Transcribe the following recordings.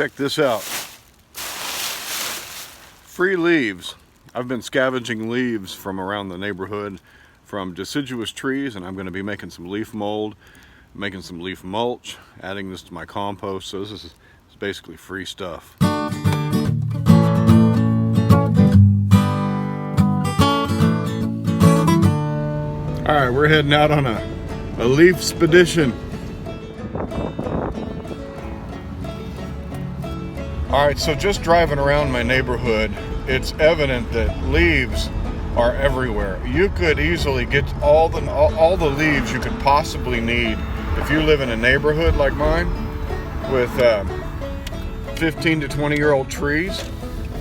Check this out. Free leaves. I've been scavenging leaves from around the neighborhood from deciduous trees, and I'm going to be making some leaf mold, making some leaf mulch, adding this to my compost. So this is basically free stuff. All right, we're heading out on a leafspedition. All right, so just driving around my neighborhood, it's evident that leaves are everywhere. You could easily get all the leaves you could possibly need if you live in a neighborhood like mine with 15 to 20-year-old trees.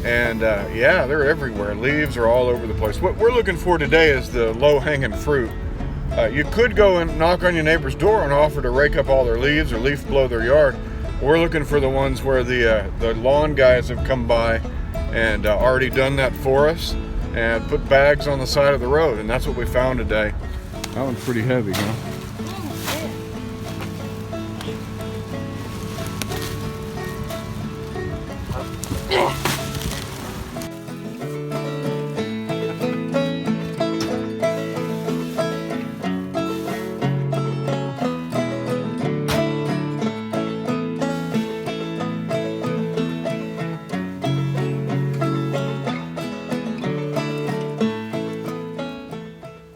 And yeah, they're everywhere. Leaves are all over the place. What we're looking for today is the low-hanging fruit. You could go and knock on your neighbor's door and offer to rake up all their leaves or leaf blow their yard. We're looking for the ones where the lawn guys have come by and already done that for us and put bags on the side of the road, and that's what we found today. That one's pretty heavy, huh?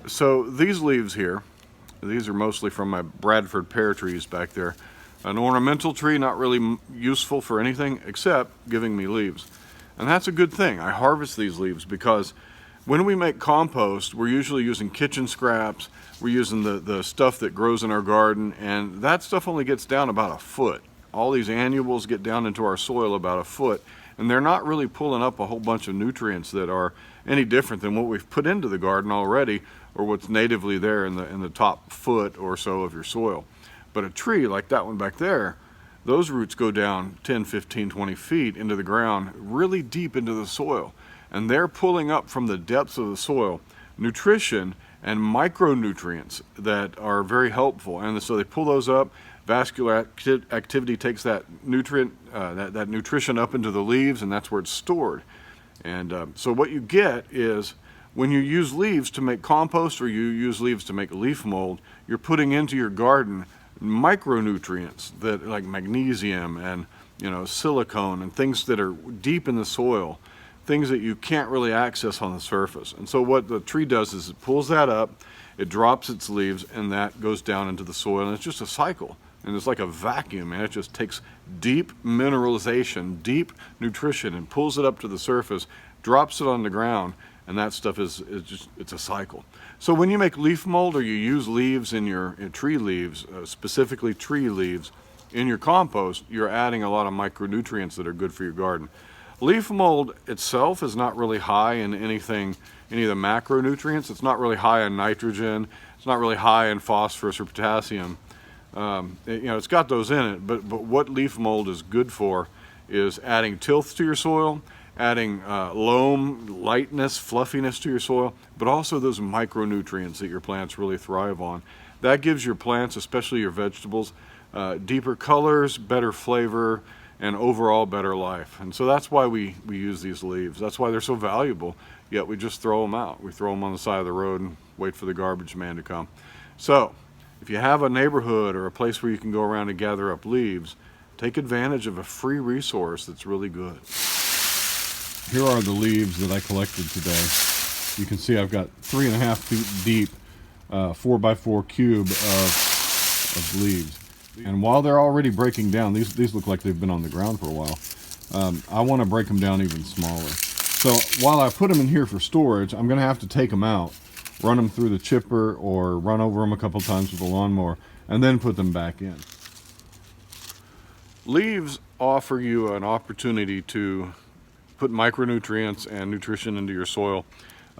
So these leaves here, these are mostly from my Bradford pear trees back there. An ornamental tree, not really useful for anything except giving me leaves. And that's a good thing. I harvest these leaves because when we make compost, we're usually using kitchen scraps, we're using the stuff that grows in our garden, and that stuff only gets down about a foot. All these annuals get down into our soil about a foot, and they're not really pulling up a whole bunch of nutrients that are any different than what we've put into the garden already, or what's natively there in the top foot or so of your soil. But a tree like that one back there, those roots go down 10, 15, 20 feet into the ground, really deep into the soil. And they're pulling up from the depths of the soil nutrition and micronutrients that are very helpful. And so they pull those up. Vascular activity takes that nutrient, that nutrition up into the leaves, and that's where it's stored. And so what you get is, when you use leaves to make compost or you use leaves to make leaf mold, you're putting into your garden micronutrients that like magnesium and silicone and things that are deep in the soil, things that you can't really access on the surface. And so what the tree does is it pulls that up, it drops its leaves, and that goes down into the soil, and it's just a cycle. And it's like a vacuum, and it just takes deep mineralization, deep nutrition, and pulls it up to the surface, drops it on the ground, and that stuff is just, it's a cycle. So when you make leaf mold or you use leaves in your tree leaves, specifically tree leaves, in your compost, you're adding a lot of micronutrients that are good for your garden. Leaf mold itself is not really high in any of the macronutrients. It's not really high in nitrogen. It's not really high in phosphorus or potassium. It's got those in it, but what leaf mold is good for is adding tilth to your soil, adding loam, lightness, fluffiness to your soil, but also those micronutrients that your plants really thrive on. That gives your plants, especially your vegetables, deeper colors, better flavor, and overall better life. And so that's why we use these leaves. That's why they're so valuable, yet we just throw them out. We throw them on the side of the road and wait for the garbage man to come. So if you have a neighborhood or a place where you can go around and gather up leaves, take advantage of a free resource that's really good. Here are the leaves that I collected today. You can see I've got 3.5 feet deep, 4x4 cube of leaves. And while they're already breaking down, these look like they've been on the ground for a while. I want to break them down even smaller. So while I put them in here for storage, I'm going to have to take them out, run them through the chipper or run over them a couple times with a lawnmower, and then put them back in. Leaves offer you an opportunity to put micronutrients and nutrition into your soil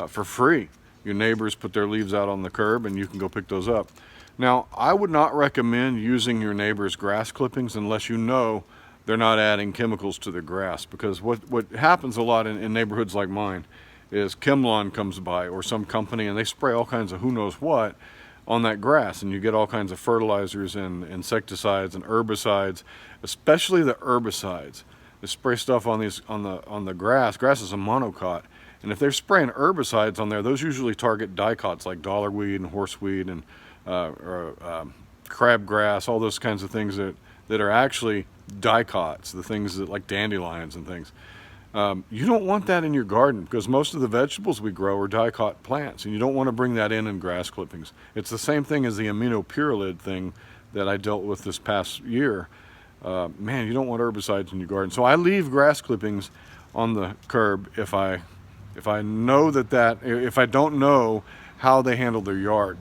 for free. Your neighbors put their leaves out on the curb and you can go pick those up. Now, I would not recommend using your neighbor's grass clippings unless you know they're not adding chemicals to their grass, because what happens a lot in neighborhoods like mine is ChemLawn comes by or some company and they spray all kinds of who knows what on that grass, and you get all kinds of fertilizers and insecticides and herbicides, especially the herbicides. They spray stuff on the grass. Grass is a monocot, and if they're spraying herbicides on there, those usually target dicots like dollarweed and horseweed and crabgrass, all those kinds of things that are actually dicots, the things that like dandelions and things. You don't want that in your garden, because most of the vegetables we grow are dicot plants, and you don't want to bring that in grass clippings. It's the same thing as the aminopyrrolid thing that I dealt with this past year. Man, you don't want herbicides in your garden. So I leave grass clippings on the curb if I know if I don't know how they handle their yard.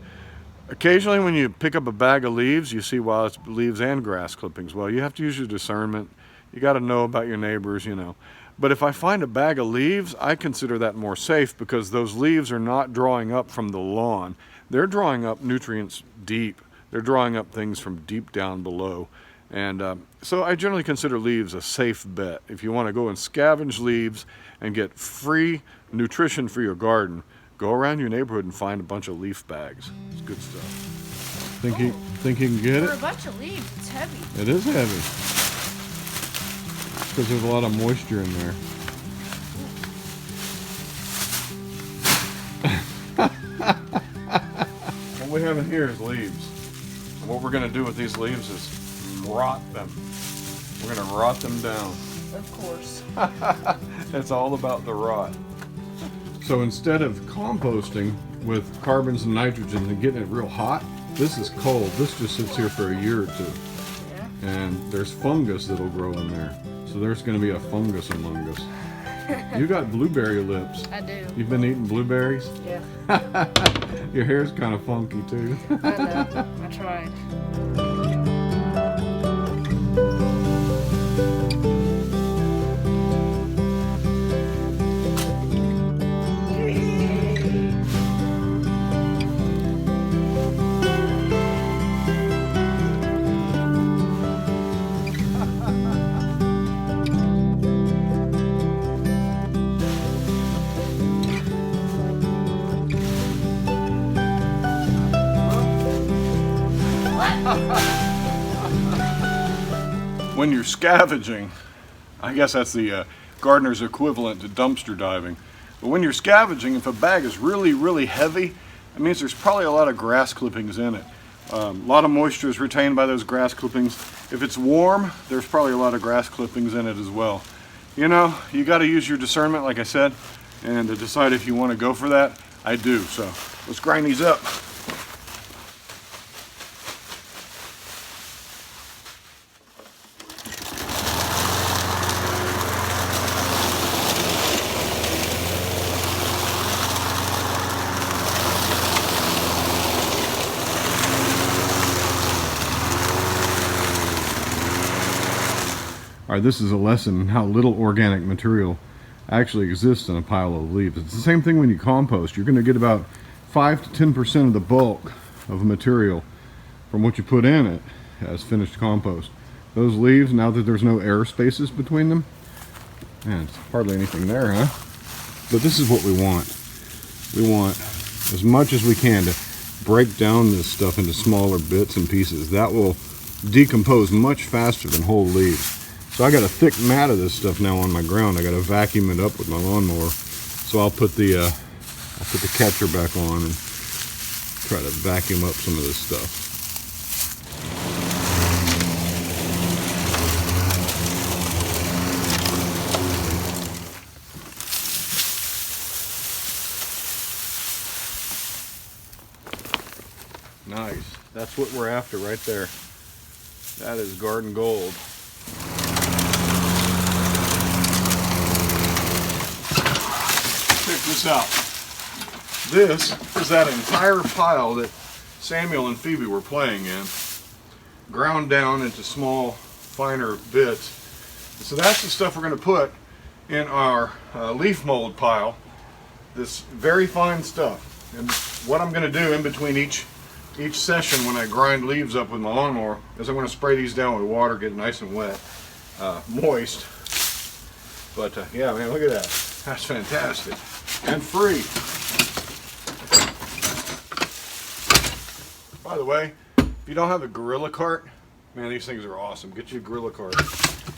Occasionally when you pick up a bag of leaves, you see, well, it's leaves and grass clippings. Well, you have to use your discernment. You got to know about your neighbors, you know. But if I find a bag of leaves, I consider that more safe, because those leaves are not drawing up from the lawn. They're drawing up nutrients deep. They're drawing up things from deep down below. And so I generally consider leaves a safe bet. If you want to go and scavenge leaves and get free nutrition for your garden, go around your neighborhood and find a bunch of leaf bags. It's good stuff. Think you can get it? For a bunch of leaves, it's heavy. It is heavy. Because there's a lot of moisture in there. What we have in here is leaves. And what we're going to do with these leaves is rot them. We're going to rot them down. Of course. It's all about the rot. So instead of composting with carbons and nitrogen and getting it real hot, this is cold. This just sits here for a year or two. Yeah. And there's fungus that'll grow in there. So there's going to be a fungus among us. You got blueberry lips. I do. You've been eating blueberries? Yeah. Your hair's kind of funky too. I know. I tried. When you're scavenging, I guess that's the gardener's equivalent to dumpster diving. But when you're scavenging, if a bag is really, really heavy, it means there's probably a lot of grass clippings in it. A lot of moisture is retained by those grass clippings. If it's warm, there's probably a lot of grass clippings in it as well. You know, you got to use your discernment, like I said, and to decide if you want to go for that. I do. So let's grind these up. All right, this is a lesson in how little organic material actually exists in a pile of leaves. It's the same thing when you compost. You're going to get about 5 to 10% of the bulk of material from what you put in it as finished compost. Those leaves, now that there's no air spaces between them, man, it's hardly anything there, huh? But this is what we want. We want as much as we can to break down this stuff into smaller bits and pieces. That will decompose much faster than whole leaves. So I got a thick mat of this stuff now on my ground. I got to vacuum it up with my lawnmower. So I'll put the catcher back on and try to vacuum up some of this stuff. Nice. That's what we're after right there. That is garden gold. Check this out. This is that entire pile that Samuel and Phoebe were playing in, ground down into small, finer bits. So that's the stuff we're going to put in our leaf mold pile. This very fine stuff. And what I'm going to do in between each session when I grind leaves up with my lawnmower is I'm going to spray these down with water, get it nice and wet, moist. But yeah, man, look at that. That's fantastic. And free. By the way, if you don't have a gorilla cart, man, these things are awesome. Get you a gorilla cart.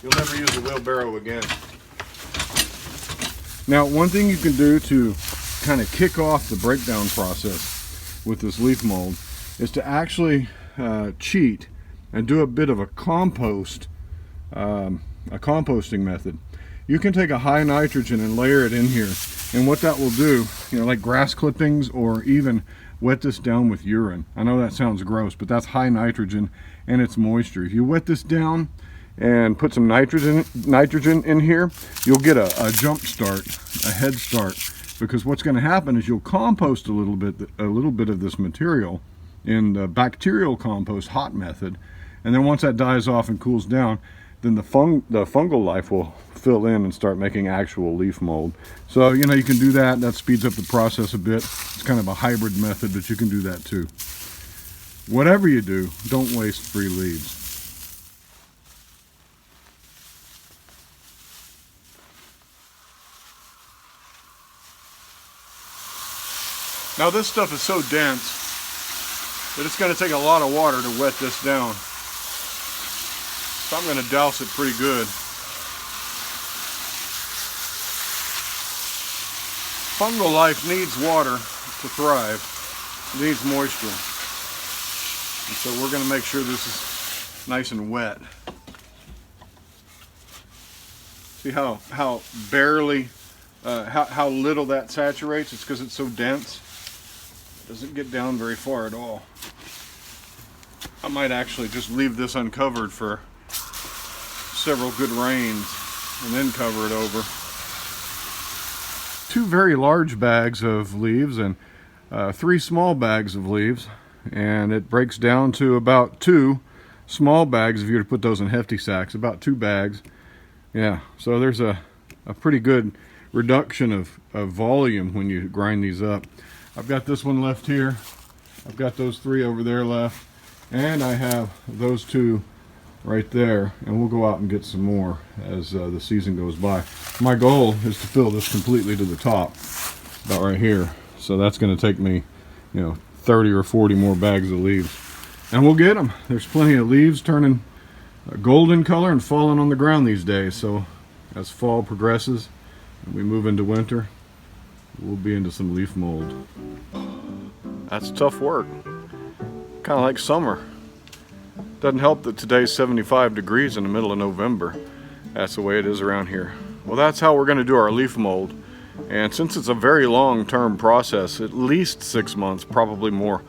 You'll never use a wheelbarrow again. Now, one thing you can do to kind of kick off the breakdown process with this leaf mold is to actually cheat and do a bit of a composting method. You can take a high nitrogen and layer it in here, and what that will do, you know, like grass clippings, or even wet this down with urine. I know that sounds gross, but that's high nitrogen and it's moisture. If you wet this down and put some nitrogen in here, you'll get a jump start, a head start, because what's going to happen is you'll compost a little bit of this material in the bacterial compost hot method, and then once that dies off and cools down, then the fungal life will fill in and start making actual leaf mold. So, you know, you can do that. That speeds up the process a bit. It's kind of a hybrid method, but you can do that too. Whatever you do, don't waste free leaves. Now this stuff is so dense that it's going to take a lot of water to wet this down. So I'm going to douse it pretty good. Fungal life needs water to thrive. It needs moisture. And so we're going to make sure this is nice and wet. See how barely, how little that saturates? It's because it's so dense. It doesn't get down very far at all. I might actually just leave this uncovered for several good rains and then cover it over. 2 very large bags of leaves and 3 small bags of leaves, and it breaks down to about 2 small bags if you were to put those in hefty sacks, about 2 bags. Yeah, so there's a pretty good reduction of volume when you grind these up. I've got this one left here, I've got those 3 over there left, and I have those 2 right there, and we'll go out and get some more as the season goes by. My goal is to fill this completely to the top, about right here. So that's going to take me, you know, 30 or 40 more bags of leaves, and we'll get them. There's plenty of leaves turning a golden color and falling on the ground these days. So as fall progresses and we move into winter, we'll be into some leaf mold. That's tough work, kind of like summer. Doesn't help that today's 75 degrees in the middle of November. That's the way it is around here. Well, that's how we're going to do our leaf mold. And since it's a very long-term process, at least 6 months, probably more,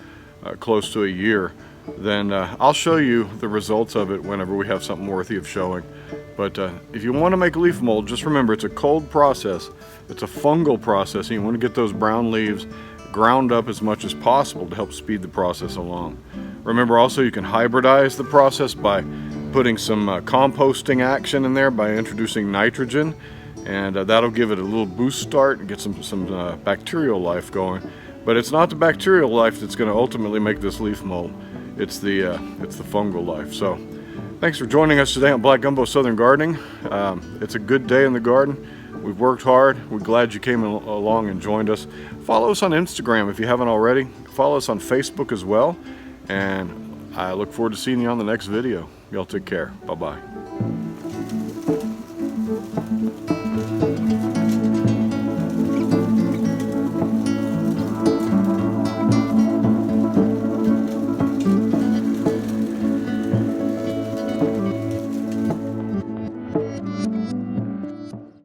close to a year, then I'll show you the results of it whenever we have something worthy of showing. But if you want to make leaf mold, just remember it's a cold process. It's a fungal process, and you want to get those brown leaves ground up as much as possible to help speed the process along. Remember also, you can hybridize the process by putting some composting action in there by introducing nitrogen, and that'll give it a little boost start and get some bacterial life going. But it's not the bacterial life that's going to ultimately make this leaf mold. It's the fungal life. So thanks for joining us today on Black Gumbo Southern Gardening. It's a good day in the garden. We've worked hard. We're glad you came along and joined us. Follow us on Instagram if you haven't already. Follow us on Facebook as well. And I look forward to seeing you on the next video. Y'all take care. Bye-bye.